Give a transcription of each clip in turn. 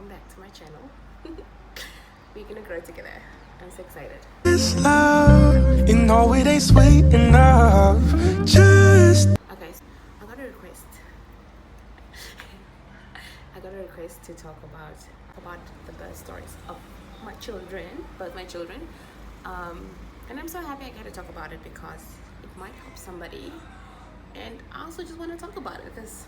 welcome back to my channel. We're gonna grow together. I'm so excited. This love, you know it ain't sweet enough. Just Okay, so I got a request. I got a request to talk about the birth stories of my children, both my children. And I'm so happy I get to talk about it because it might help somebody. And I also just want to talk about it because,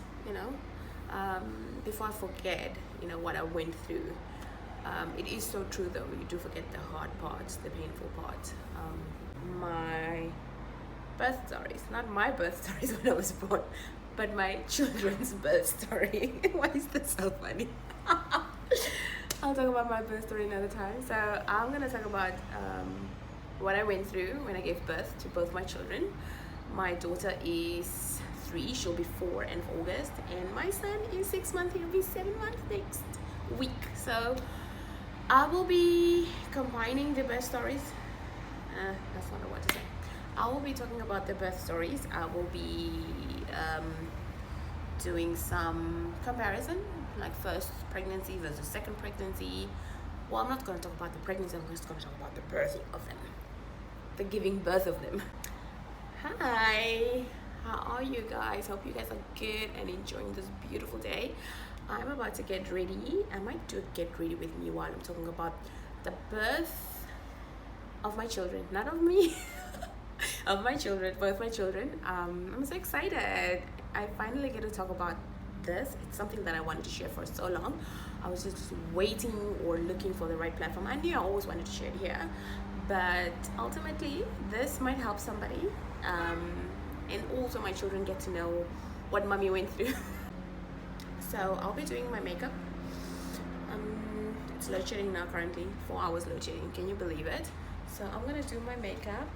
before I forget, what I went through. It is so true though, you do forget the hard parts, the painful parts. My birth stories, not my birth stories when I was born, but my children's birth story. Why is this so funny? I'll talk about my birth story another time. So I'm gonna talk about what I went through when I gave birth to both my children. My daughter is 3, she'll be 4 in August, and my son is 6 months, he'll be 7 months next week. So I will be combining the birth stories. That's not what to say. I will be talking about the birth stories. I will be doing some comparison, like first pregnancy versus second pregnancy. Well, I'm not going to talk about the pregnancy, I'm just going to talk about the birthing of them, the giving birth of them. Hi, how are you guys? Hope you guys are good and enjoying this beautiful day. I'm about to get ready. I might do a get ready with me while I'm talking about the birth of my children, not of me. Of my children, both my children. I'm so excited. I finally get to talk about this. It's something that I wanted to share for so long. I was just waiting or looking for the right platform. I knew I always wanted to share it here, but ultimately this might help somebody, and also my children get to know what mommy went through. So I'll be doing my makeup. It's load shedding now currently, 4 hours load shedding, can you believe it? So I'm gonna do my makeup.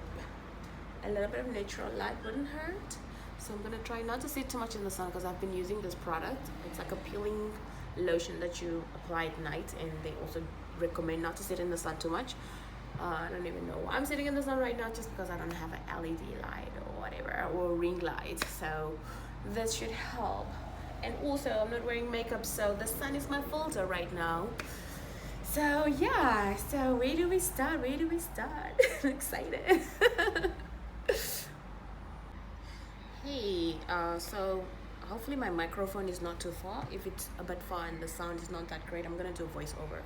A little bit of natural light wouldn't hurt. So I'm gonna try not to sit too much in the sun because I've been using this product. It's like a peeling lotion that you apply at night, and they also recommend not to sit in the sun too much. I don't even know why I'm sitting in the sun right now, just because I don't have an LED light or whatever, or a ring light. So this should help. And also I'm not wearing makeup, so the sun is my filter right now. So yeah, so where do we start? I'm excited. Hey, so hopefully my microphone is not too far. If it's a bit far and the sound is not that great, I'm gonna do a voiceover,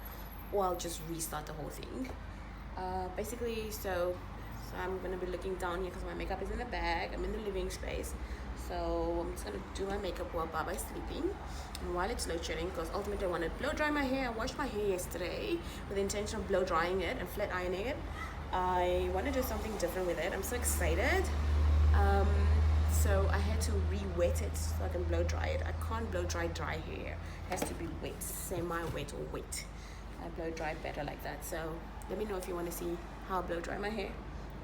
or I'll just restart the whole thing. Basically, so I'm gonna be looking down here because my makeup is in the bag. I'm in the living space, so I'm just gonna do my makeup while Baba's sleeping and while it's load shedding, because ultimately I want to blow dry my hair. I washed my hair yesterday with the intention of blow drying it and flat ironing it. I want to do something different with it. I'm so excited. So I had to re-wet it so I can blow dry it. I can't blow dry hair. It has to be wet, semi-wet or wet. I blow dry better like that. So let me know if you want to see how I blow dry my hair.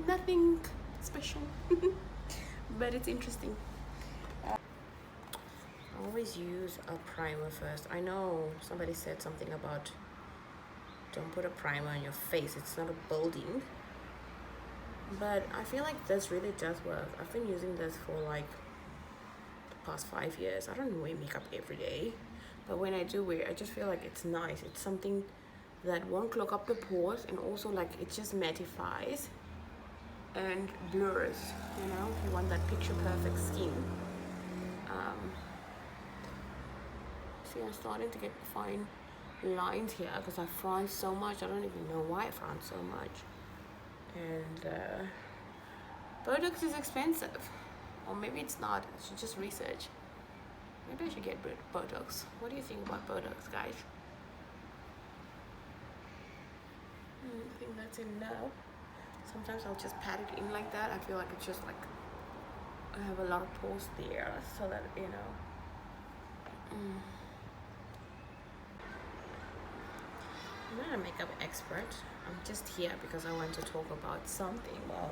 Nothing special, but it's interesting. I always use a primer first. I know somebody said something about don't put a primer on your face, it's not a building, but I feel like this really does work. I've been using this for like the past 5 years. I don't wear makeup every day, but when I do wear, I just feel like it's nice. It's something that won't clog up the pores, and also like it just mattifies and blurs, you want that picture perfect skin. See, I'm starting to get fine lines here because I frown so much. I don't even know why I frown so much. And Botox is expensive, or maybe it's not. I should just research. Maybe I should get Botox. What do you think about Botox, guys? I think that's enough. Sometimes I'll just pat it in like that. I feel like it's just like I have a lot of pores there, so that I'm not a makeup expert. I'm just here because I want to talk about something. Well,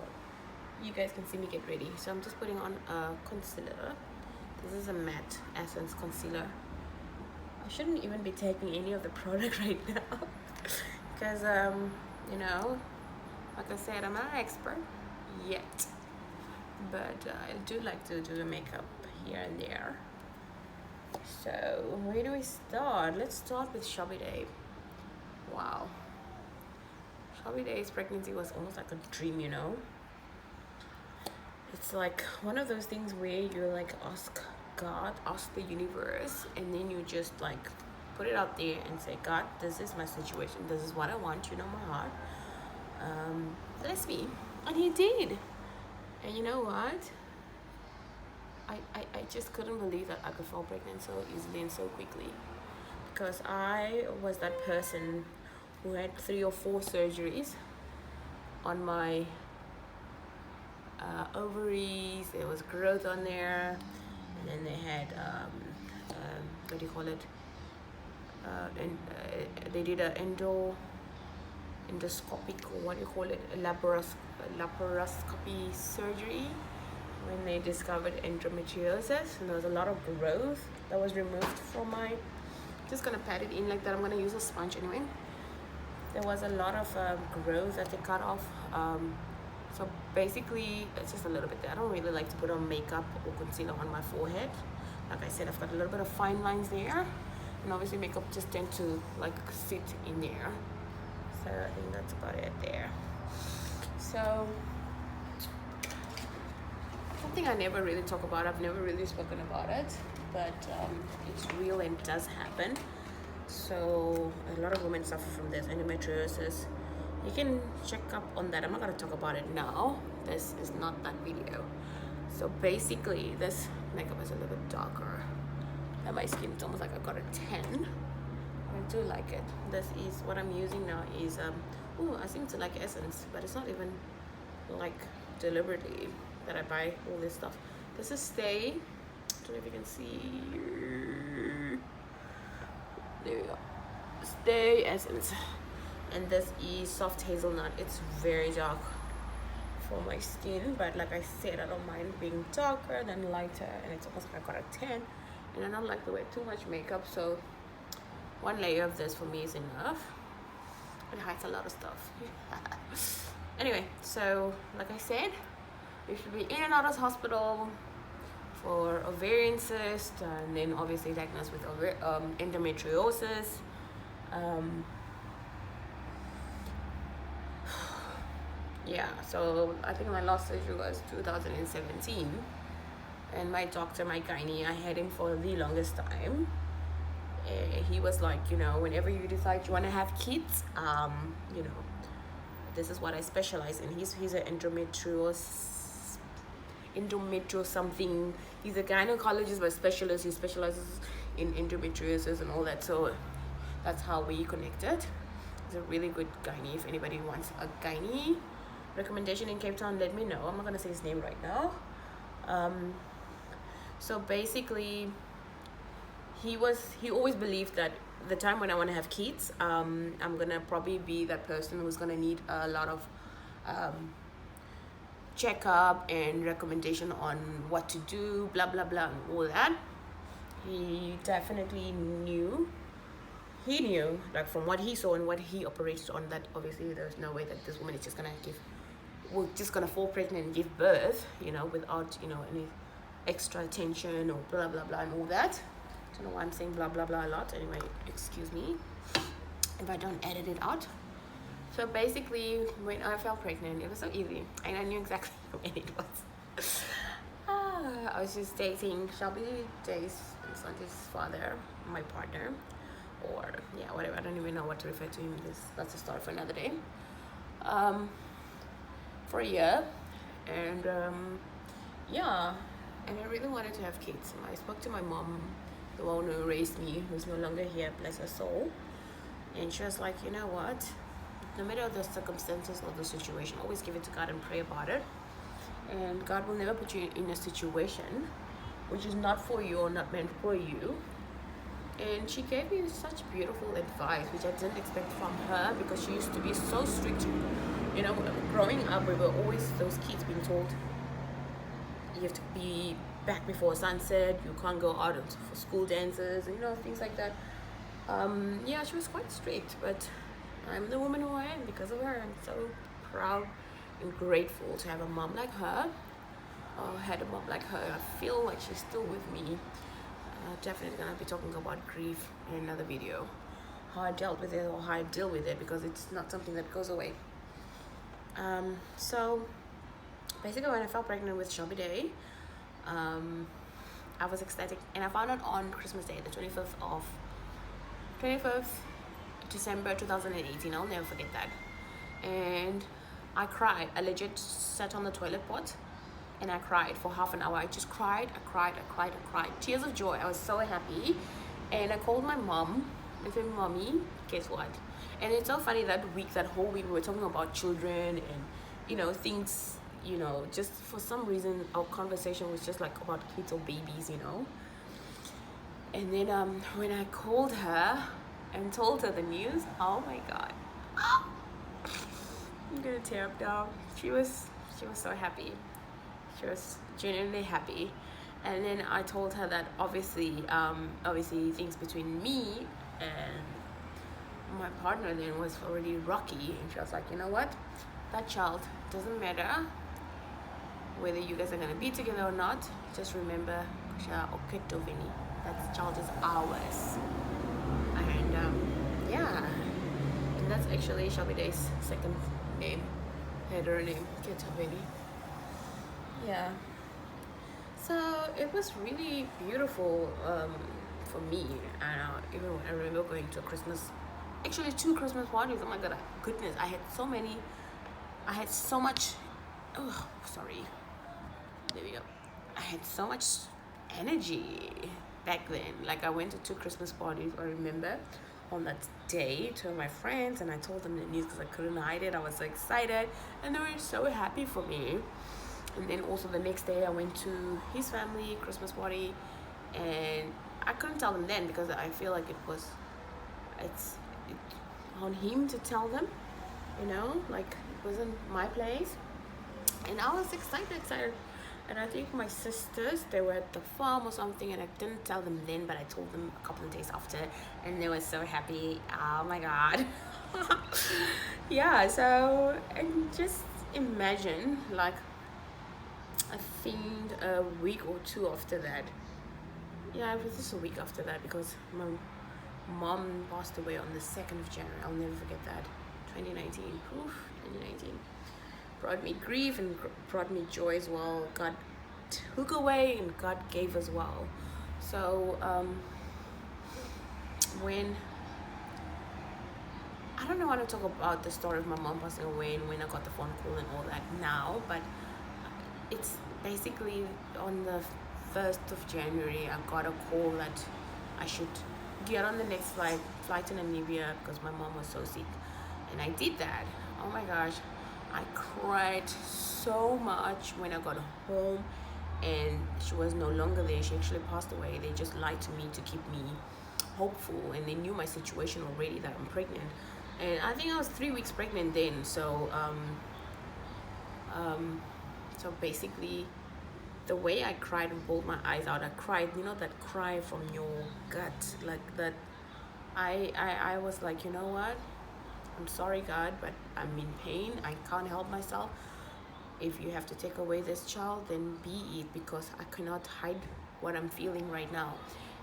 you guys can see me get ready. So I'm just putting on a concealer. This is a matte essence concealer. I shouldn't even be taking any of the product right now because like I said, I'm not an expert yet, but I do like to do the makeup here and there. So where do we start? Let's start with Shabby Day. Wow. Shabby Day's pregnancy was almost like a dream, you know? It's like one of those things where you like ask God, ask the universe, and then you just like put it out there and say, God, this is my situation. This is what I want. You know my heart. Bless me. And he did. And you know what? I just couldn't believe that I could fall pregnant so easily and so quickly. Because I was that person who had 3 or 4 surgeries on my ovaries. There was growth on there, and then they had what do you call it? And they did a endoscopic, or what do you call it? A laparoscopy surgery when they discovered endometriosis, and there was a lot of growth that was removed from my. Just gonna pat it in like that. I'm gonna use a sponge anyway. There was a lot of growth that they cut off. So basically, it's just a little bit there. I don't really like to put on makeup or concealer on my forehead. Like I said, I've got a little bit of fine lines there. And obviously makeup just tend to like sit in there. So I think that's about it there. So, something I never really talk about. I've never really spoken about it. But it's real and it does happen. So a lot of women suffer from this endometriosis. You can check up on that. I'm not going to talk about it now. This is not that video. So basically, this makeup is a little bit darker. And my skin, it's almost like I got a 10. I do like it. This is what I'm using now is, I seem to like Essence, but it's not even like deliberately that I buy all this stuff. This is Stay. I don't know if you can see. There we go. Stay Essence. And this is Soft Hazelnut. It's very dark for my skin, but like I said, I don't mind being darker than lighter, and it's almost like I got a 10. And I don't like to wear too much makeup, so 1 layer of this for me is enough. It hides a lot of stuff. Anyway, so like I said, you should be in and out of hospital for ovarian cyst, and then obviously diagnosed with endometriosis. Yeah, so I think my last surgery was 2017, and my doctor, my gynae, I had him for the longest time. He was like, whenever you decide you want to have kids, this is what I specialize in. He's an endometrial something. He's a gynecologist but specialist. He specializes in endometriosis and all that. So that's how we connected. He's a really good gynae. If anybody wants a gynae recommendation in Cape Town, let me know. I'm not gonna say his name right now. So basically, he always believed that the time when I want to have kids, I'm gonna probably be that person who's gonna need a lot of checkup and recommendation on what to do, blah blah blah, and all that. He definitely knew. He knew, like from what he saw and what he operated on, that obviously there's no way that this woman is just gonna fall pregnant and give birth, without any extra attention or blah blah blah and all that. I don't know why I'm saying blah blah blah a lot. Anyway, excuse me if I don't edit it out. So basically, when I fell pregnant, it was so easy, and I knew exactly when it was. I was just dating Shelby Jay's Sandy's father, my partner, or whatever. I don't even know what to refer to him. That's a story for another day. For a year, and and I really wanted to have kids. I spoke to my mom, the one who raised me, who's no longer here, bless her soul, and she was like, you know what? No matter the circumstances or the situation, always give it to God and pray about it. And God will never put you in a situation which is not for you or not meant for you. And she gave me such beautiful advice, which I didn't expect from her, because she used to be so strict. Growing up, we were always those kids being told you have to be back before sunset, you can't go out for school dances, things like that. She was quite strict, but I'm the woman who I am because of her. I'm so proud and grateful to have a mom like her. Had a mom like her. I feel like she's still with me. definitely gonna be talking about grief in another video, how I dealt with it or how I deal with it, because it's not something that goes away. So basically, when I fell pregnant with Shelby Day, I was ecstatic, and I found out on Christmas Day, the 25th December 2018. I'll never forget that. And I cried. I legit sat on the toilet pot and I cried for half an hour. I just cried. I cried. Tears of joy. I was so happy. And I called my mom. I said, "Mommy, guess what?" And it's so funny, that whole week, we were talking about children and, things, just for some reason, our conversation was just like about kids or babies. And then when I called her and told her the news, oh my God. I'm gonna tear up now. She was so happy. She was genuinely happy. And then I told her that obviously things between me and my partner then was already rocky, and she was like, "You know what? That child doesn't matter whether you guys are gonna be together or not. Just remember, that child is ours." And and that's actually Shelby Day's second name, her name, Ketoveni. Yeah. So it was really beautiful for me. And even when I remember going to actually 2 Christmas parties. Oh my God, goodness, I had so much. Oh, sorry. There we go. I had so much energy back then. Like, I went to 2 Christmas parties. I remember on that day to my friends, and I told them the news because I couldn't hide it. I was so excited, and they were so happy for me. And then also the next day I went to his family Christmas party, and I couldn't tell them then because I feel like it's on him to tell them, like it wasn't my place. And I was excited. And I think my sisters, they were at the farm or something, and I didn't tell them then, but I told them a couple of days after, and they were so happy. Oh my God. Yeah, so, and just imagine, like, I think a week or 2 after that. Yeah, it was just a week after that, because my mom passed away on the 2nd of January. I'll never forget that. 2019. Oof, 2019. Brought me grief and brought me joy as well. God took away and God gave as well. So when I don't want to talk about the story of my mom passing away and when I got the phone call and all that now, but it's basically on the 1st of January I got a call that I should get on the next flight to Namibia because my mom was so sick, and I did that. Oh my gosh, I cried so much when I got home, and she was no longer there. She actually passed away. They just lied to me to keep me hopeful, and they knew my situation already, that I'm pregnant. And I think I was 3 weeks pregnant then. So so basically, the way I cried and pulled my eyes out, I cried, that cry from your gut, like that. I was like, you know what? I'm sorry, God, but I'm in pain. I can't help myself. If you have to take away this child, then be it, because I cannot hide what I'm feeling right now.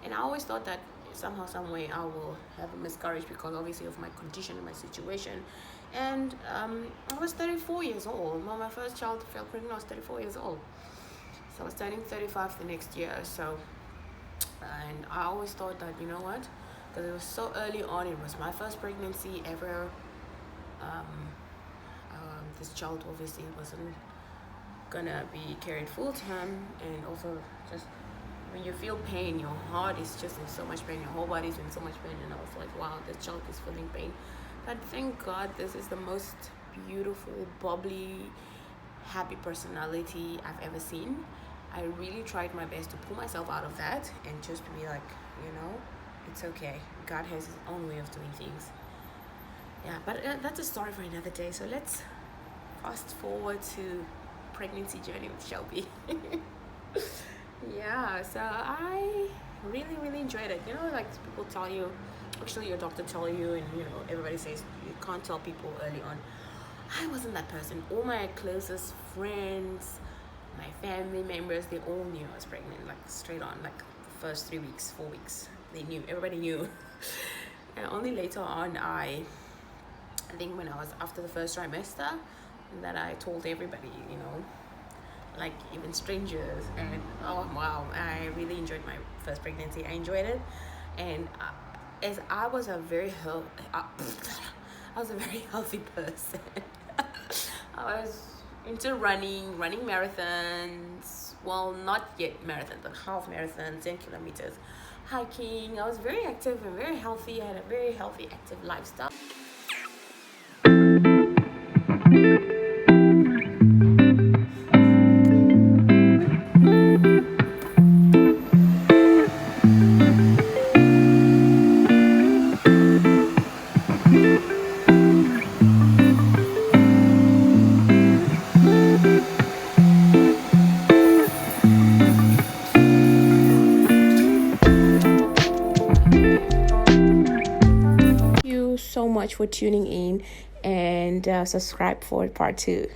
And I always thought that somehow, some way, I will have a miscarriage because obviously of my condition and my situation. And I was 34 years old. When my first child fell pregnant, I was 34 years old. So I was turning 35 the next year. So, and I always thought that, you know what? Because it was so early on. It was my first pregnancy ever. This child obviously wasn't gonna be carried full time, and also just when you feel pain, your heart is just in so much pain, your whole body's in so much pain, and I was like, wow, this child is feeling pain. But thank God, this is the most beautiful, bubbly, happy personality I've ever seen. I really tried my best to pull myself out of that and just be like, it's okay. God has his own way of doing things. Yeah, but that's a story for another day. So let's fast forward to pregnancy journey with Shelby. Yeah, so I really enjoyed it. Like people tell you, actually your doctor tell you, and everybody says you can't tell people early on. I wasn't that person. All my closest friends, my family members, they all knew I was pregnant, like straight on. Like the first 3 weeks, 4 weeks. Everybody knew. And only later on, I think when I was after the first trimester, that I told everybody, like even strangers. And oh wow, I really enjoyed my first pregnancy. I enjoyed it, and as I was a very healthy person. I was into running marathons. Well, not yet marathons, but half marathons, 10 kilometers, hiking. I was very active and very healthy. I had a very healthy, active lifestyle. So much for tuning in, and subscribe for part 2.